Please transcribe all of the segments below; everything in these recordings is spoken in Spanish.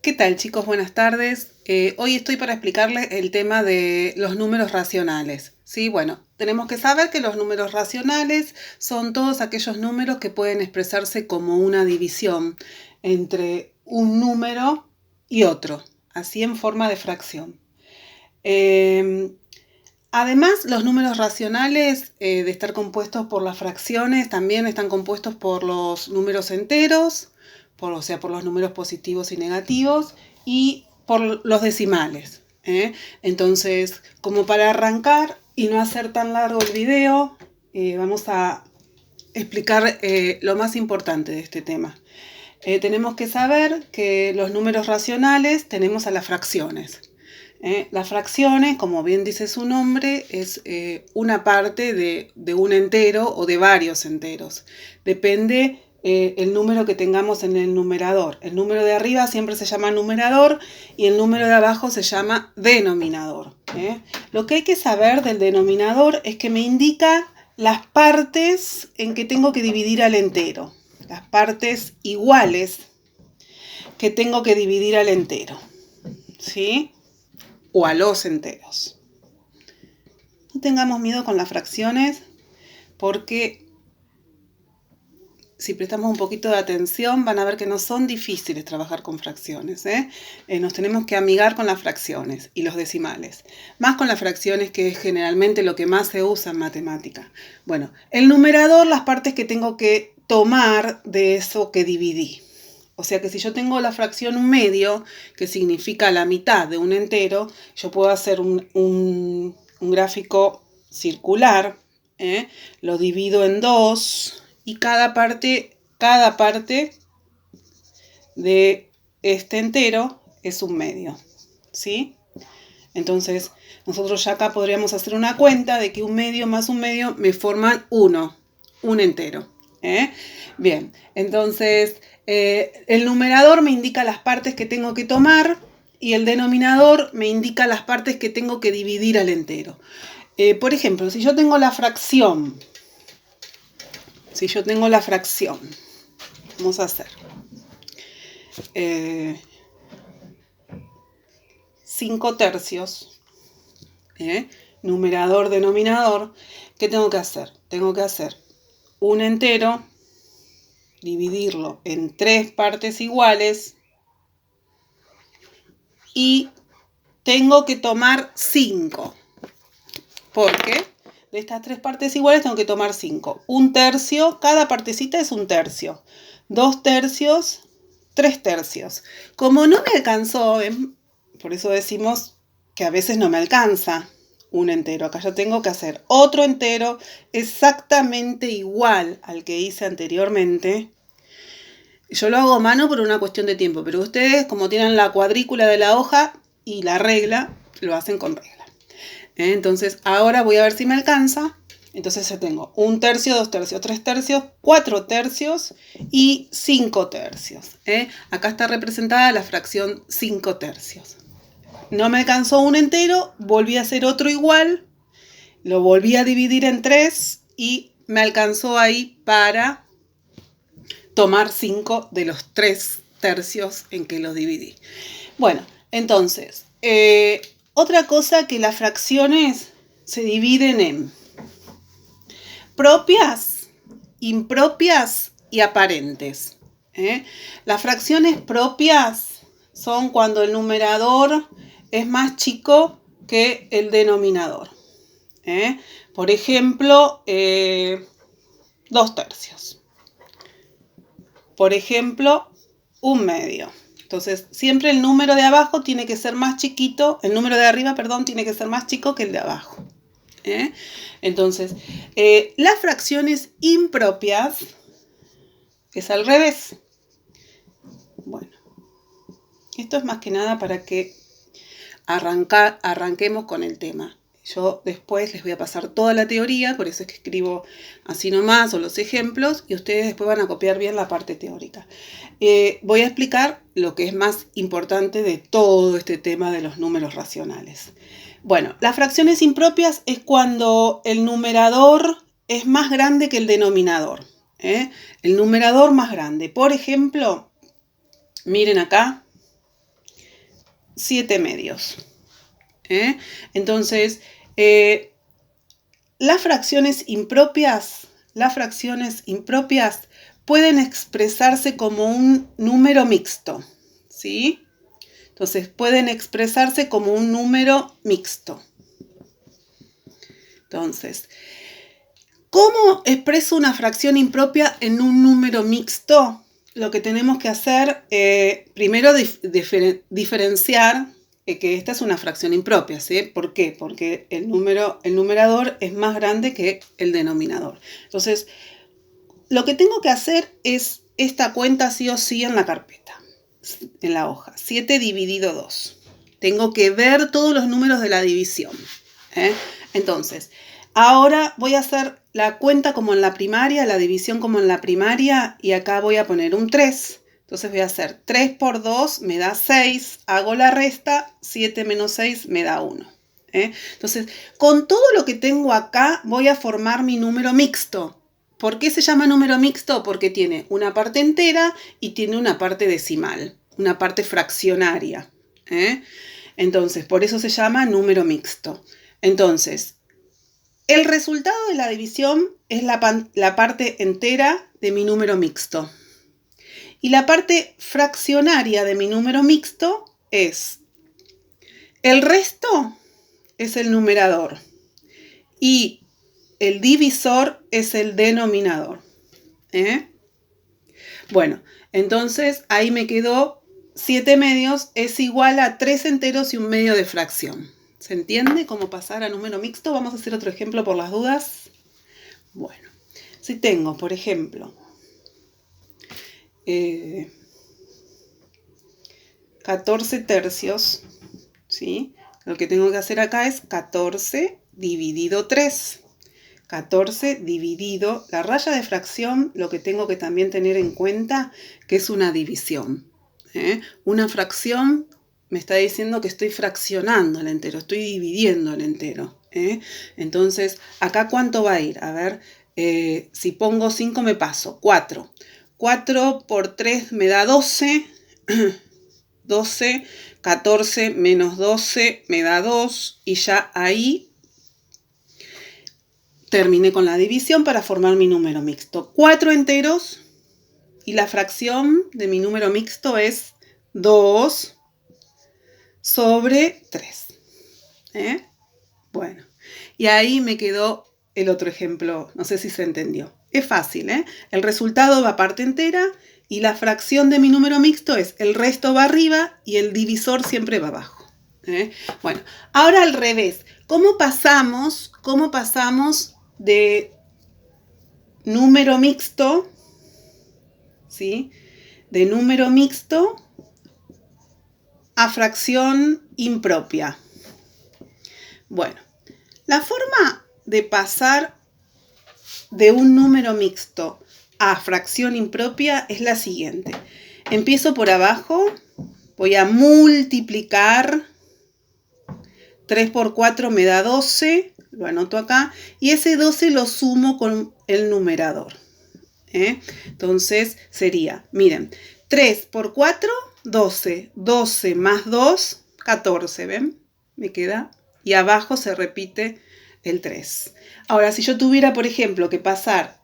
¿Qué tal, chicos? Buenas tardes. Hoy estoy para explicarles el tema de los números racionales. Sí, bueno, tenemos que saber que los números racionales son todos aquellos números que pueden expresarse como una división entre un número y otro, así en forma de fracción. Eh, Además, los números racionales, de estar compuestos por las fracciones, también están compuestos por los números enteros, o sea, por los números positivos y negativos, y por los decimales. Entonces, como para arrancar y no hacer tan largo el video, vamos a explicar lo más importante de este tema. Tenemos que saber que los números racionales tenemos a las fracciones. Las fracciones, como bien dice su nombre, es una parte de un entero o de varios enteros. Depende el número que tengamos en el numerador. El número de arriba siempre se llama numerador y el número de abajo se llama denominador. Lo que hay que saber del denominador es que me indica las partes en que tengo que dividir al entero. Las partes iguales que tengo que dividir al entero. ¿Sí? O a los enteros. No tengamos miedo con las fracciones porque si prestamos un poquito de atención van a ver que no son difíciles trabajar con fracciones. Nos tenemos que amigar con las fracciones y los decimales. Más con las fracciones, que es generalmente lo que más se usa en matemática. Bueno, el numerador, las partes que tengo que tomar de eso que dividí. O sea que si yo tengo la fracción 1/2, que significa la mitad de un entero, yo puedo hacer un gráfico circular, lo divido en 2 y cada parte de este entero es 1/2, ¿sí? Entonces, nosotros ya acá podríamos hacer una cuenta de que 1/2 más 1/2 me forman 1, un entero. Bien, entonces el numerador me indica las partes que tengo que tomar y el denominador me indica las partes que tengo que dividir al entero. Por ejemplo, si yo tengo la fracción, vamos a hacer 5 tercios, numerador, denominador. ¿Qué tengo que hacer? Tengo que hacer un entero, dividirlo en 3 partes iguales y tengo que tomar 5. Porque de estas 3 partes iguales tengo que tomar 5. 1/3, cada partecita es 1/3. 2 tercios, 3 tercios. Como no me alcanzó, por eso decimos que a veces no me alcanza un entero. Acá yo tengo que hacer otro entero exactamente igual al que hice anteriormente. Yo lo hago a mano por una cuestión de tiempo, pero ustedes, como tienen la cuadrícula de la hoja y la regla, lo hacen con regla. Entonces, ahora voy a ver si me alcanza. Entonces ya tengo 1/3, 2 tercios, 3 tercios, 4 tercios y 5 tercios. Acá está representada la fracción 5 tercios. No me alcanzó un entero, volví a hacer otro igual, lo volví a dividir en 3 y me alcanzó ahí para tomar 5 de los 3 tercios en que los dividí. Bueno, entonces, otra cosa, que las fracciones se dividen en propias, impropias y aparentes. Las fracciones propias son cuando el numerador es más chico que el denominador. Por ejemplo, 2 tercios. Por ejemplo, 1/2. Entonces, siempre el número de abajo tiene que ser más chiquito, el número de arriba, perdón, tiene que ser más chico que el de abajo. Entonces, las fracciones impropias es al revés. Bueno, esto es más que nada para que arranquemos con el tema. Yo después les voy a pasar toda la teoría, por eso es que escribo así nomás, o los ejemplos, y ustedes después van a copiar bien la parte teórica. Voy a explicar lo que es más importante de todo este tema de los números racionales. Bueno, las fracciones impropias es cuando el numerador es más grande que el denominador. El numerador más grande. Por ejemplo, miren acá, 7/2. Entonces, las fracciones impropias pueden expresarse como un número mixto, ¿sí? Entonces, pueden expresarse como un número mixto. Entonces, ¿cómo expreso una fracción impropia en un número mixto? Lo que tenemos que hacer, primero diferenciar que esta es una fracción impropia, ¿sí? ¿Por qué? Porque el numerador es más grande que el denominador. Entonces, lo que tengo que hacer es esta cuenta sí o sí en la carpeta, en la hoja. 7 dividido 2. Tengo que ver todos los números de la división. Entonces, ahora voy a hacer la cuenta como en la primaria, la división como en la primaria, y acá voy a poner un 3. Entonces voy a hacer 3 por 2 me da 6, hago la resta, 7 menos 6 me da 1. Entonces, con todo lo que tengo acá voy a formar mi número mixto. ¿Por qué se llama número mixto? Porque tiene una parte entera y tiene una parte decimal, una parte fraccionaria. Entonces, por eso se llama número mixto. Entonces, el resultado de la división es la parte entera de mi número mixto. Y la parte fraccionaria de mi número mixto es el resto es el numerador y el divisor es el denominador. Bueno, entonces ahí me quedó 7/2 es igual a 3 enteros y 1/2 de fracción. ¿Se entiende cómo pasar a número mixto? Vamos a hacer otro ejemplo por las dudas. Bueno, si tengo, por ejemplo, 14 tercios, ¿sí? Lo que tengo que hacer acá es 14 dividido 3. 14 dividido, la raya de fracción, lo que tengo que también tener en cuenta, que es una división. Una fracción me está diciendo que estoy fraccionando el entero, estoy dividiendo el entero. Entonces, acá ¿cuánto va a ir? A ver, si pongo 5 me paso, 4. 4 por 3 me da 12. 12, 14 menos 12 me da 2 y ya ahí terminé con la división para formar mi número mixto. 4 enteros y la fracción de mi número mixto es 2 sobre 3. Bueno, y ahí me quedó el otro ejemplo, no sé si se entendió. Es fácil, El resultado va a parte entera y la fracción de mi número mixto es el resto va arriba y el divisor siempre va abajo. Bueno, ahora al revés. ¿Cómo pasamos de número mixto, ¿sí? De número mixto a fracción impropia? Bueno, la forma de pasar de un número mixto a fracción impropia es la siguiente. Empiezo por abajo, voy a multiplicar. 3 por 4 me da 12, lo anoto acá, y ese 12 lo sumo con el numerador. Entonces sería, miren, 3 por 4, 12, 12 más 2, 14, ¿ven? Me queda, y abajo se repite el 3. Ahora, si yo tuviera, por ejemplo, que pasar,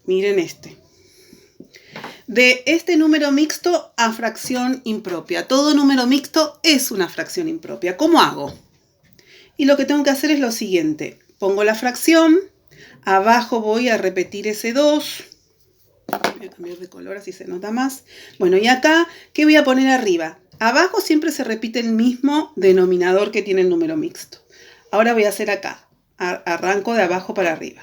miren de este número mixto a fracción impropia. Todo número mixto es una fracción impropia. ¿Cómo hago? Y lo que tengo que hacer es lo siguiente. Pongo la fracción, abajo voy a repetir ese 2. Voy a cambiar de color así se nota más. Bueno, y acá, ¿qué voy a poner arriba? Abajo siempre se repite el mismo denominador que tiene el número mixto. Ahora voy a hacer acá. Arranco de abajo para arriba.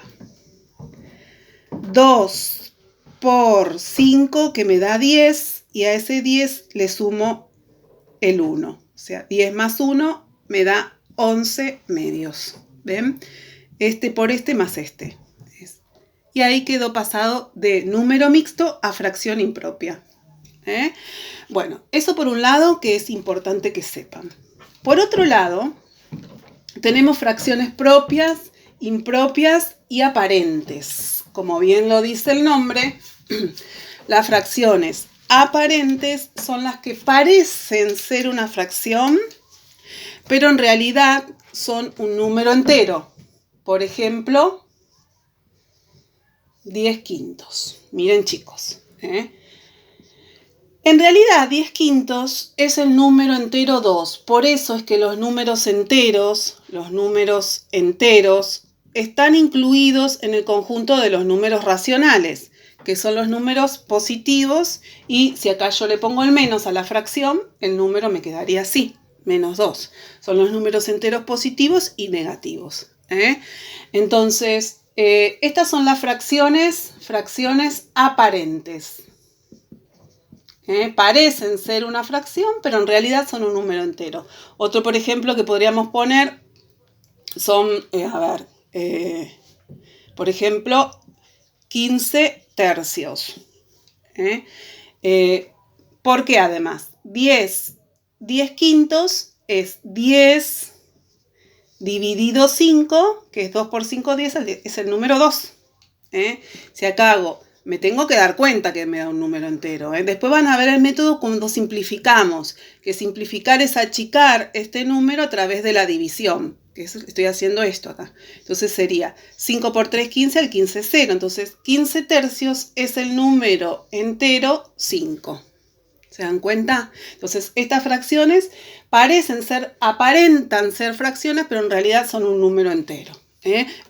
2 por 5 que me da 10 y a ese 10 le sumo el 1. O sea, 10 más 1 me da 11/2. ¿Ven? Este por este más este. Y ahí quedó pasado de número mixto a fracción impropia. Bueno, eso por un lado que es importante que sepan. Por otro lado, tenemos fracciones propias, impropias y aparentes. Como bien lo dice el nombre, las fracciones aparentes son las que parecen ser una fracción, pero en realidad son un número entero. Por ejemplo, 10 quintos. Miren, chicos, En realidad 10 quintos es el número entero 2. Por eso es que los números enteros, están incluidos en el conjunto de los números racionales, que son los números positivos, y si acá yo le pongo el menos a la fracción, el número me quedaría así, menos 2. Son los números enteros positivos y negativos. Entonces, estas son las fracciones aparentes. Parecen ser una fracción, pero en realidad son un número entero. Otro, por ejemplo, que podríamos poner son, por ejemplo, 15 tercios. Porque además, 10 quintos es 10 dividido 5, que es 2 por 5, 10, es el número 2. Si acá me tengo que dar cuenta que me da un número entero. Después van a ver el método cuando simplificamos, que simplificar es achicar este número a través de la división, que estoy haciendo esto acá. Entonces sería 5 por 3, 15, el 15 es 0. Entonces 15 tercios es el número entero 5. ¿Se dan cuenta? Entonces estas fracciones aparentan ser fracciones, pero en realidad son un número entero.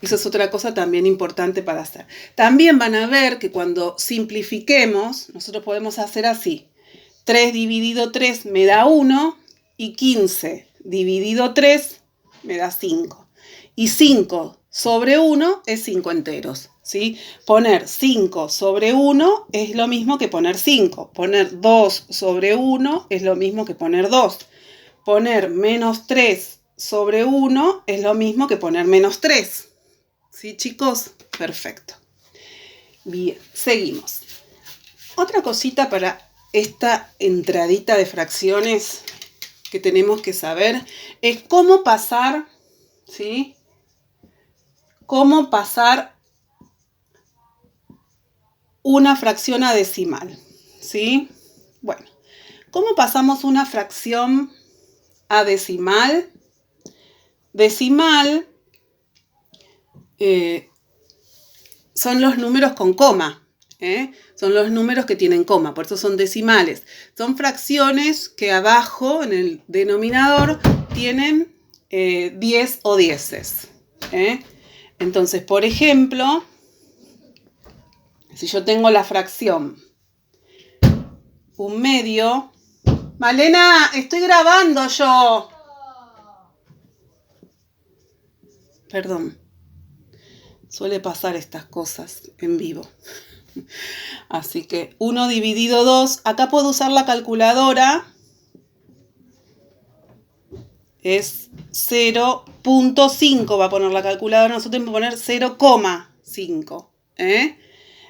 Esa es otra cosa también importante para hacer. También van a ver que cuando simplifiquemos, nosotros podemos hacer así. 3 dividido 3 me da 1 y 15 dividido 3 me da 5. Y 5 sobre 1 es 5 enteros. ¿Sí? Poner 5 sobre 1 es lo mismo que poner 5. Poner 2 sobre 1 es lo mismo que poner 2. Poner menos 3 sobre 1 es lo mismo que poner menos 3. ¿Sí, chicos? Perfecto. Bien, seguimos. Otra cosita para esta entradita de fracciones que tenemos que saber es cómo pasar, ¿sí? Cómo pasar una fracción a decimal, ¿sí? Bueno, ¿cómo pasamos una fracción a decimal? Decimal son los números con coma, son los números que tienen coma, por eso son decimales. Son fracciones que abajo, en el denominador, tienen 10 o dieces. Entonces, por ejemplo, si yo tengo la fracción 1/2, Malena, estoy grabando yo. Perdón, suele pasar estas cosas en vivo. Así que 1 dividido 2, acá puedo usar la calculadora, es 0.5 va a poner la calculadora, nosotros tenemos que poner 0,5.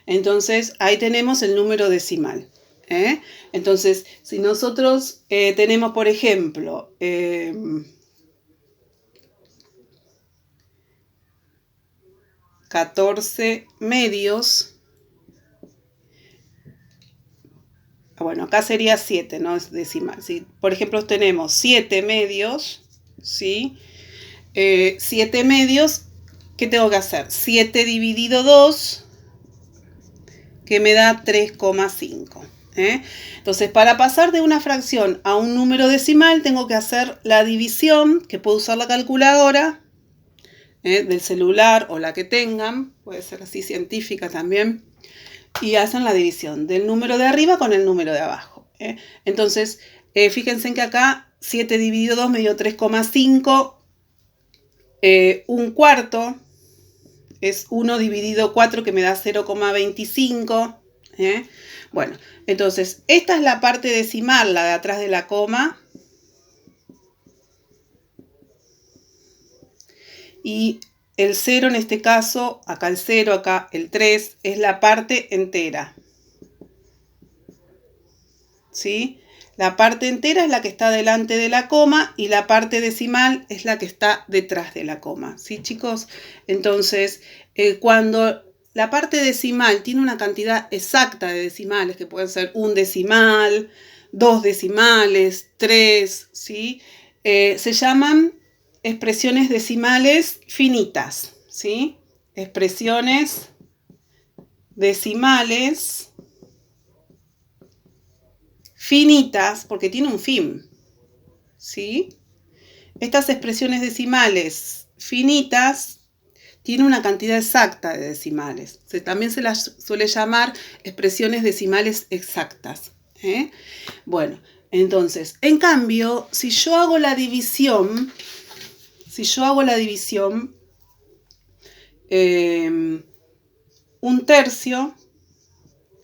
Entonces ahí tenemos el número decimal. Entonces, si nosotros tenemos, por ejemplo, 14 medios. Bueno, acá sería 7, no es decimal. ¿Sí? Por ejemplo, tenemos 7 medios, ¿sí? 7 medios, ¿qué tengo que hacer? 7 dividido 2, que me da 3,5. Entonces, para pasar de una fracción a un número decimal, tengo que hacer la división, que puedo usar la calculadora, del celular o la que tengan, puede ser así científica también, y hacen la división del número de arriba con el número de abajo. Entonces, fíjense que acá 7 dividido 2 me dio 3,5, un cuarto es 1 dividido 4 que me da 0,25. Bueno, entonces esta es la parte decimal, la de atrás de la coma. Y el 0 en este caso, acá el 0, acá el 3, es la parte entera. ¿Sí? La parte entera es la que está delante de la coma y la parte decimal es la que está detrás de la coma. ¿Sí, chicos? Entonces, cuando la parte decimal tiene una cantidad exacta de decimales, que pueden ser un decimal, 2 decimales, 3, ¿sí? Se llaman expresiones decimales finitas, ¿sí? Expresiones decimales finitas, porque tiene un fin, ¿sí? Estas expresiones decimales finitas tienen una cantidad exacta de decimales. También se las suele llamar expresiones decimales exactas, ¿eh? Bueno, entonces, en cambio, si yo hago la división, un tercio,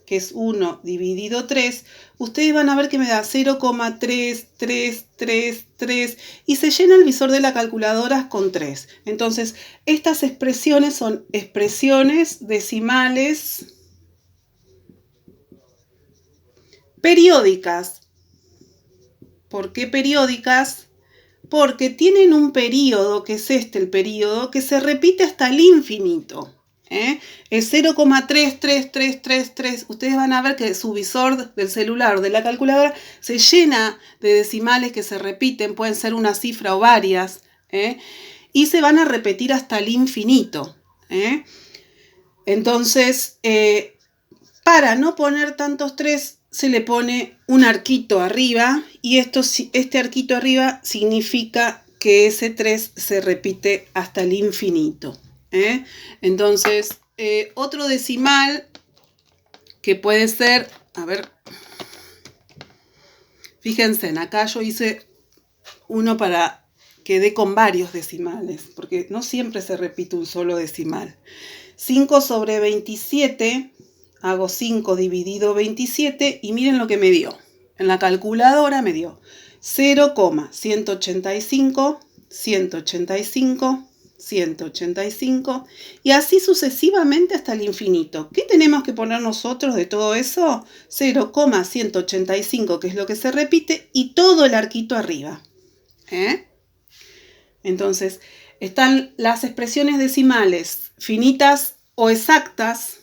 que es 1 dividido 3, ustedes van a ver que me da 0,3333 y se llena el visor de la calculadora con 3. Entonces, estas expresiones son expresiones decimales periódicas. ¿Por qué periódicas? Porque tienen un periodo, que es el periodo, que se repite hasta el infinito. Es 0,33333. Ustedes van a ver que su visor del celular o de la calculadora se llena de decimales que se repiten, pueden ser una cifra o varias, y se van a repetir hasta el infinito. Entonces, para no poner tantos 3, se le pone un arquito arriba y este arquito arriba significa que ese 3 se repite hasta el infinito. Entonces, otro decimal que puede ser, a ver, fíjense, acá yo hice uno para que dé con varios decimales, porque no siempre se repite un solo decimal. 5 sobre 27, hago 5 dividido 27 y miren lo que me dio. En la calculadora me dio 0,185, 185, 185 y así sucesivamente hasta el infinito. ¿Qué tenemos que poner nosotros de todo eso? 0,185, que es lo que se repite, y todo el arquito arriba. Entonces, están las expresiones decimales finitas o exactas.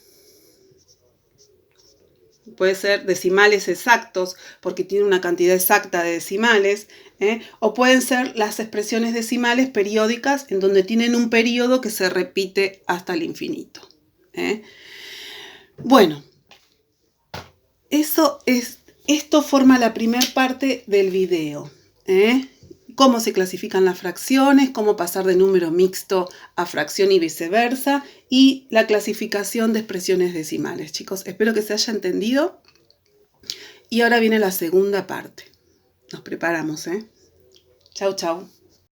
Puede ser decimales exactos porque tiene una cantidad exacta de decimales, o pueden ser las expresiones decimales periódicas en donde tienen un periodo que se repite hasta el infinito. Bueno, esto forma la primera parte del video. Cómo se clasifican las fracciones, cómo pasar de número mixto a fracción y viceversa, y la clasificación de expresiones decimales. Chicos, espero que se haya entendido. Y ahora viene la segunda parte. Nos preparamos, Chau, chau.